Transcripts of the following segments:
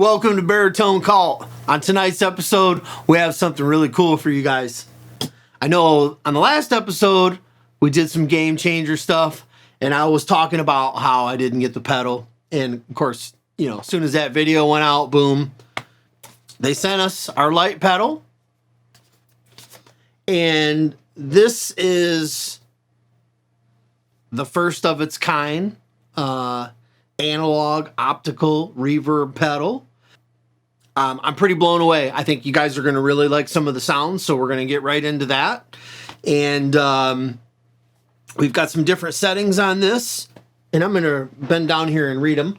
Welcome to Baritone Cult. On tonight's episode, we have something really cool for you guys. I know on the last episode, we did some Gamechanger stuff, and I was talking about how I didn't get the pedal. And of course, you know, as soon as that video went out, boom, they sent us our light pedal. And this is the first of its kind analog optical reverb pedal. I'm pretty blown away. I think you guys are going to really like some of the sounds, so we're going to get right into that. And we've got some different settings on this, and I'm going to bend down here and read them.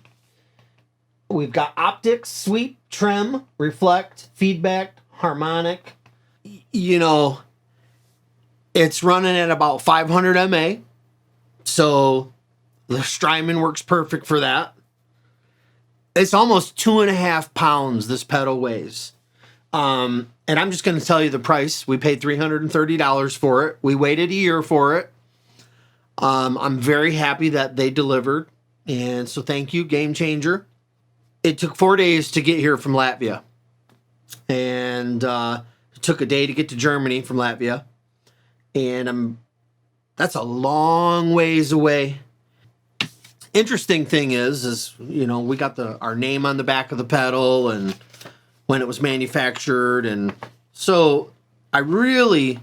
We've got optics, sweep, trim, reflect, feedback, harmonic. You know, it's running at about 500 mA, so the Strymon works perfect for that. It's almost 2.5 pounds this pedal weighs. And I'm just going to tell you the price. We paid $330 for it. We waited a year for it. I'm very happy that they delivered. And so thank you, Gamechanger. It took 4 days to get here from Latvia. And it took a day to get to Germany from Latvia. And that's a long ways away. Interesting thing is you know, we got our name on the back of the pedal and when it was manufactured, and so I'm gonna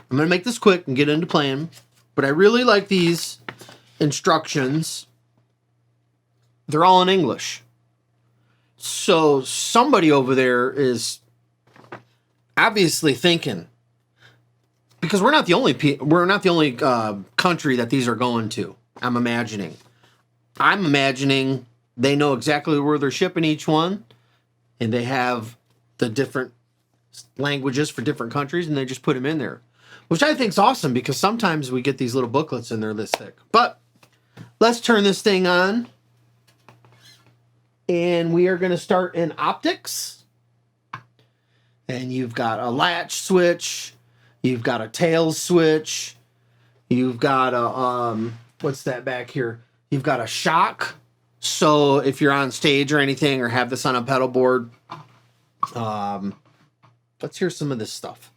make this quick and get into playing, but I really like these instructions. They're all in English, so somebody over there is obviously thinking, because we're not the only country that these are going to. I'm imagining they know exactly where they're shipping each one, and they have the different languages for different countries, and they just put them in there, which I think is awesome, because sometimes we get these little booklets and they're this thick. But let's turn this thing on, and we are going to start in optics. And you've got a latch switch, you've got a tail switch, you've got a what's that back here? You've got a shock. So if you're on stage or anything, or have this on a pedal board, let's hear some of this stuff.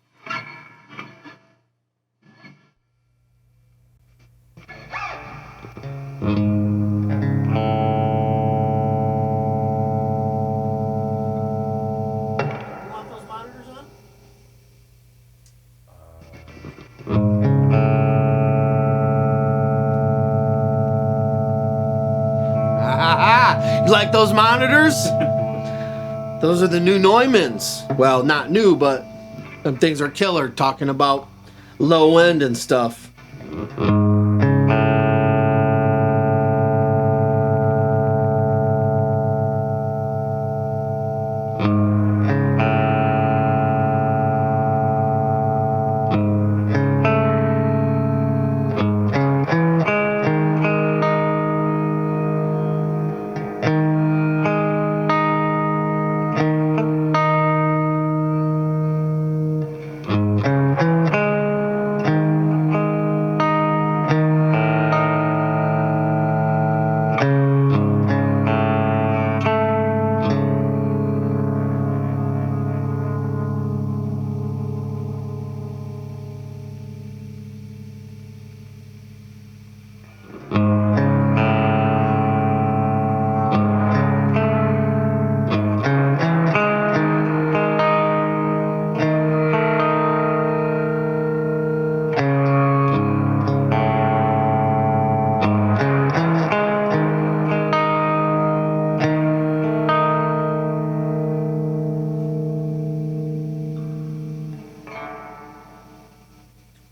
You want those monitors on? You like those monitors? Those are the new Neumanns. Well, not new, but them things are killer, talking about low end and stuff.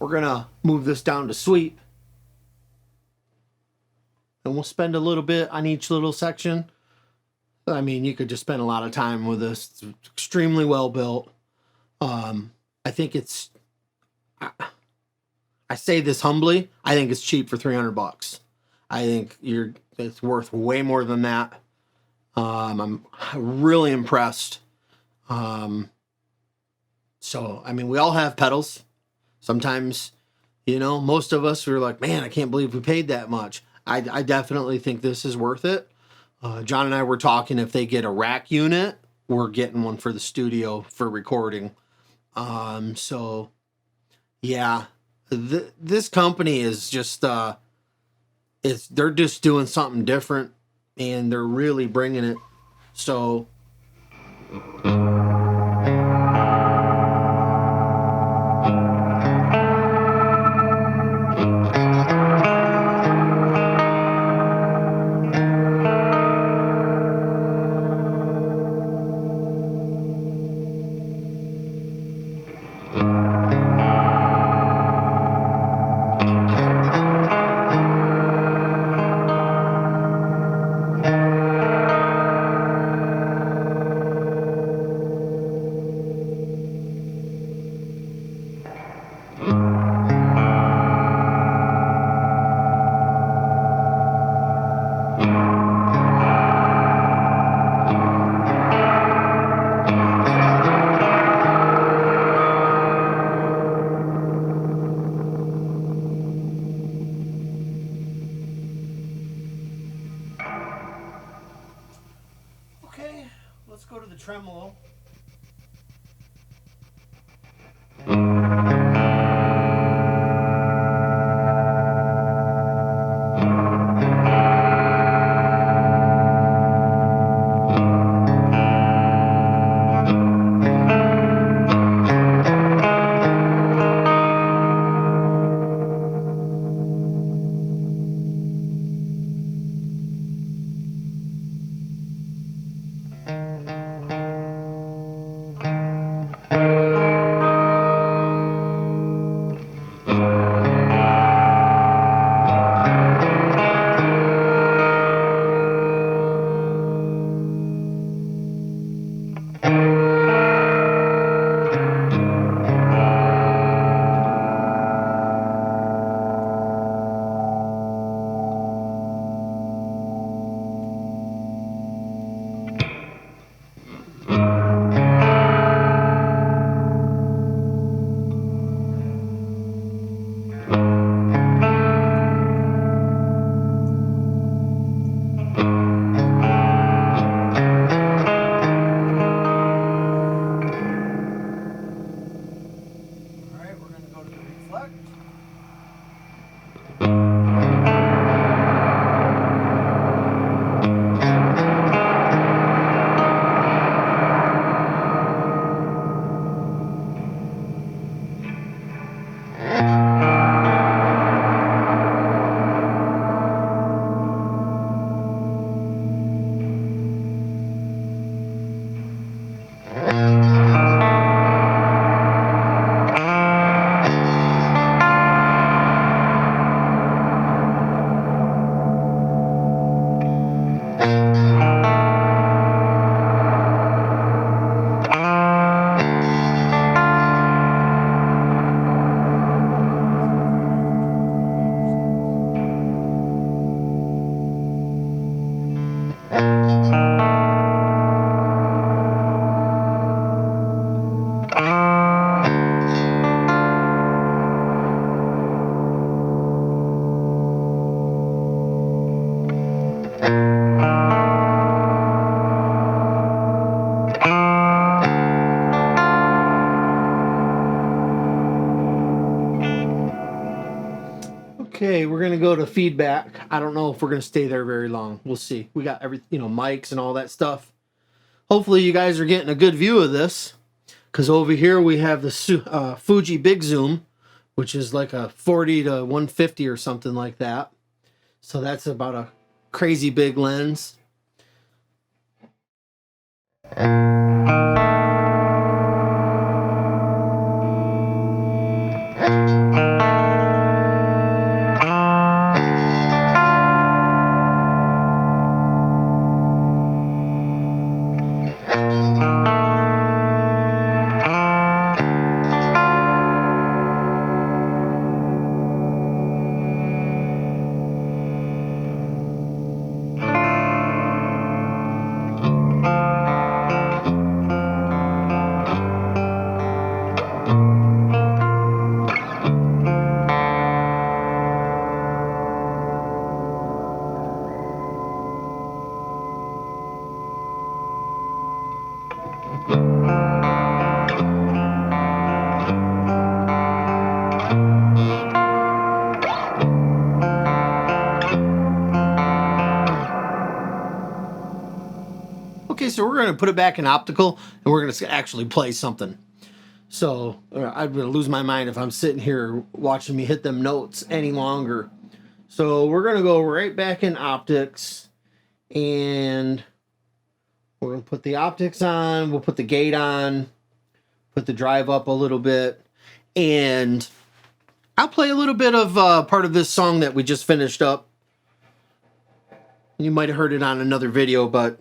We're going to move this down to sweep. And we'll spend a little bit on each little section. I mean, you could just spend a lot of time with this. It's extremely well built. I think it's... I say this humbly. I think it's cheap for $300. I think it's worth way more than that. I'm really impressed. So, I mean, we all have pedals. Sometimes, you know, most of us are like, man, I can't believe we paid that much. I definitely think this is worth it. John and I were talking, if they get a rack unit, we're getting one for the studio for recording. So yeah, this company is just, they're just doing something different, and they're really bringing it. So okay, let's go to the tremolo. Okay, we're gonna go to feedback. I don't know if we're gonna stay there very long. We'll see. We got every, mics and all that stuff. Hopefully you guys are getting a good view of this, because over here we have the Fuji Big Zoom, which is like a 40 to 150 or something like that. So that's about a crazy big lens. Okay, so we're going to put it back in Optical, and we're going to actually play something. So I'm going to lose my mind if I'm sitting here watching me hit them notes any longer. So we're going to go right back in Optics, and we're going to put the Optics on. We'll put the gate on, put the drive up a little bit, and I'll play a little bit of part of this song that we just finished up. You might have heard it on another video, but...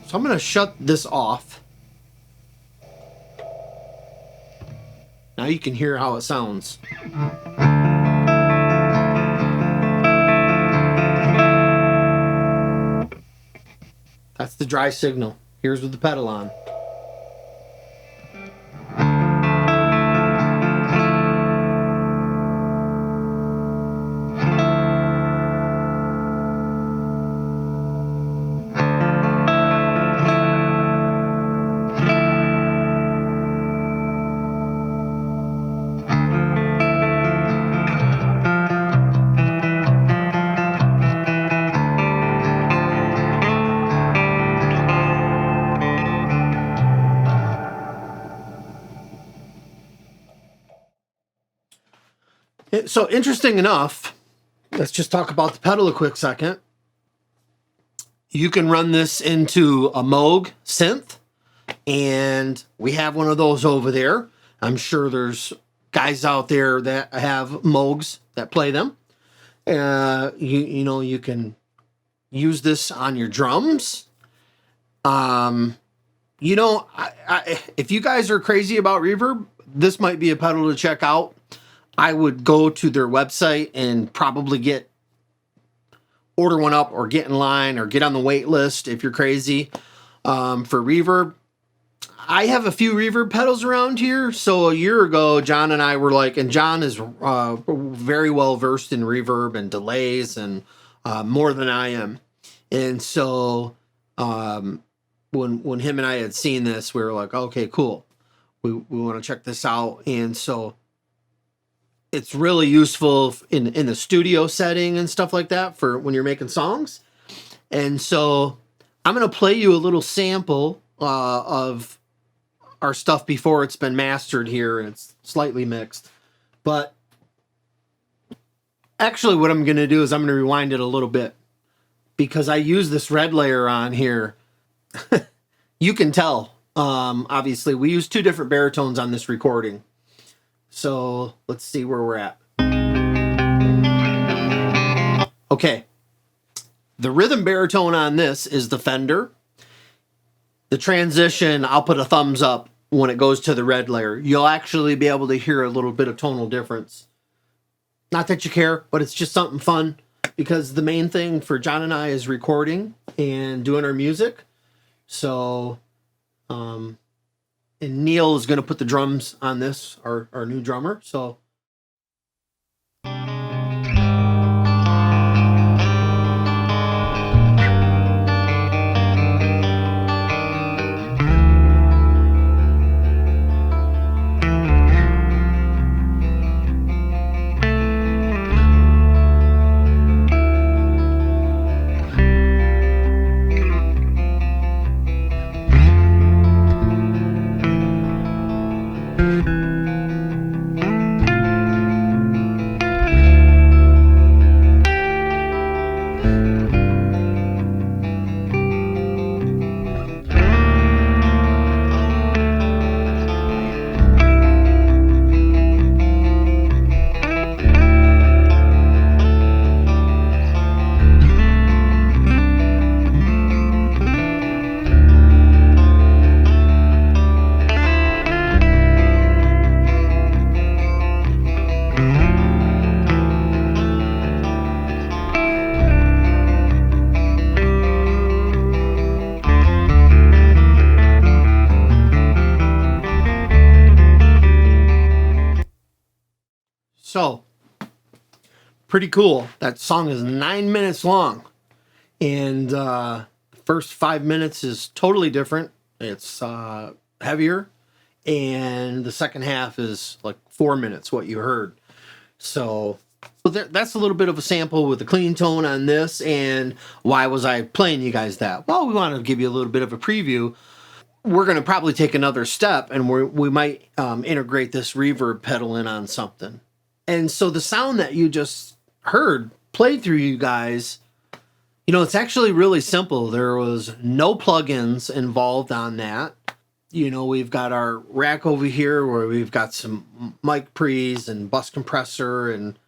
So I'm going to shut this off. Now you can hear how it sounds. That's the dry signal. Here's with the pedal on. So interesting enough, let's just talk about the pedal a quick second. You can run this into a Moog synth, and we have one of those over there. I'm sure there's guys out there that have Moogs that play them. You know, you can use this on your drums. You know, if you guys are crazy about Reverb, this might be a pedal to check out. I would go to their website and probably order one up, or get in line, or get on the wait list if you're crazy for Reverb. I have a few Reverb pedals around here. So a year ago, John and I were like, and John is very well versed in Reverb and delays, and more than I am. And so when him and I had seen this, we were like, okay, cool. We want to check this out. And so it's really useful in the studio setting and stuff like that for when you're making songs. And so I'm going to play you a little sample of our stuff before it's been mastered here, and it's slightly mixed. But actually what I'm going to do is I'm going to rewind it a little bit, because I use this red layer on here. You can tell, obviously we use two different baritones on this recording. So let's see where we're at. Okay. The rhythm baritone on this is the Fender. The transition, I'll put a thumbs up when it goes to the red layer. You'll actually be able to hear a little bit of tonal difference. Not that you care, but it's just something fun, because the main thing for John and I is recording and doing our music. So, and Neil is going to put the drums on this, our new drummer. So pretty cool. That song is 9 minutes long, and the first 5 minutes is totally different. It's heavier, and the second half is like 4 minutes, what you heard. So that's a little bit of a sample with the clean tone on this. And why was I playing you guys that? Well, we want to give you a little bit of a preview. We're going to probably take another step, and we might integrate this reverb pedal in on something. And so the sound that you just heard played through you guys, you know, it's actually really simple. There was no plugins involved on that. You know, we've got our rack over here where we've got some mic pre's and bus compressor, and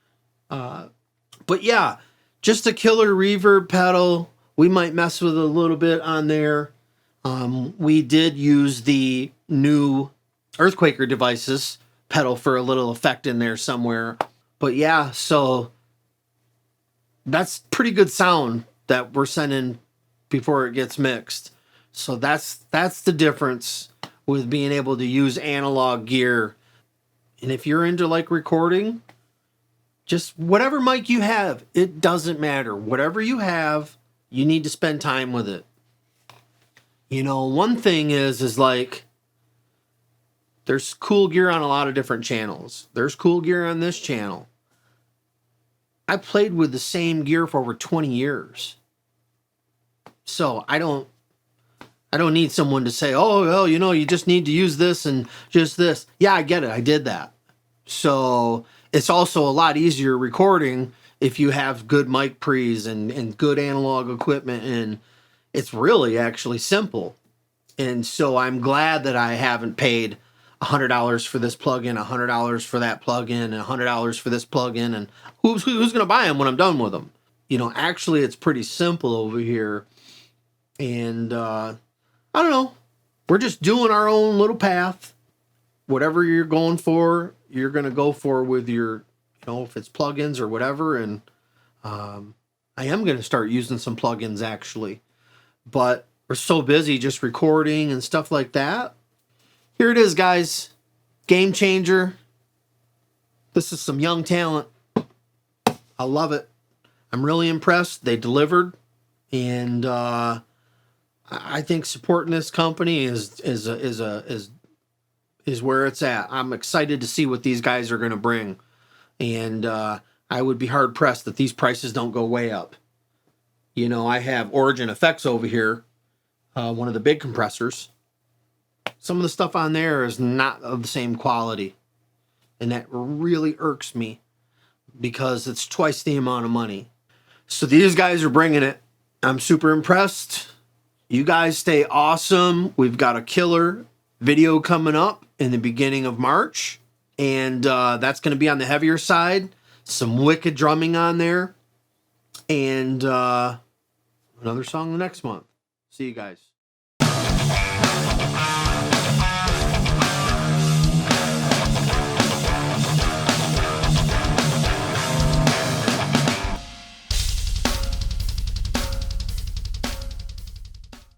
but yeah, just a killer reverb pedal. We might mess with a little bit on there. We did use the new Earthquaker Devices pedal for a little effect in there somewhere. But yeah, so that's pretty good sound that we're sending before it gets mixed. So that's the difference with being able to use analog gear. And if you're into like recording, just whatever mic you have, it doesn't matter. Whatever you have, you need to spend time with it. You know, one thing is like, there's cool gear on a lot of different channels. There's cool gear on this channel. I played with the same gear for over 20 years. So I don't need someone to say, oh, well, you know, you just need to use this and just this. Yeah, I get it. I did that. So it's also a lot easier recording if you have good mic pre's and good analog equipment, and it's really actually simple. And so I'm glad that I haven't paid $100 for this plugin, $100 for that plugin, and $100 for this plugin, and who's going to buy them when I'm done with them? You know, actually, it's pretty simple over here. And I don't know. We're just doing our own little path. Whatever you're going for, you're going to go for with your, you know, if it's plugins or whatever. And I am going to start using some plugins actually. But we're so busy just recording and stuff like that. Here it is, guys. Gamechanger. This is some young talent. I love it. I'm really impressed. They delivered. And I think supporting this company is where it's at. I'm excited to see what these guys are going to bring. And I would be hard pressed that these prices don't go way up. You know, I have Origin Effects over here, one of the big compressors. Some of the stuff on there is not of the same quality. And that really irks me because it's twice the amount of money. So these guys are bringing it. I'm super impressed. You guys stay awesome. We've got a killer video coming up in the beginning of March. And that's going to be on the heavier side. Some wicked drumming on there. And another song the next month. See you guys.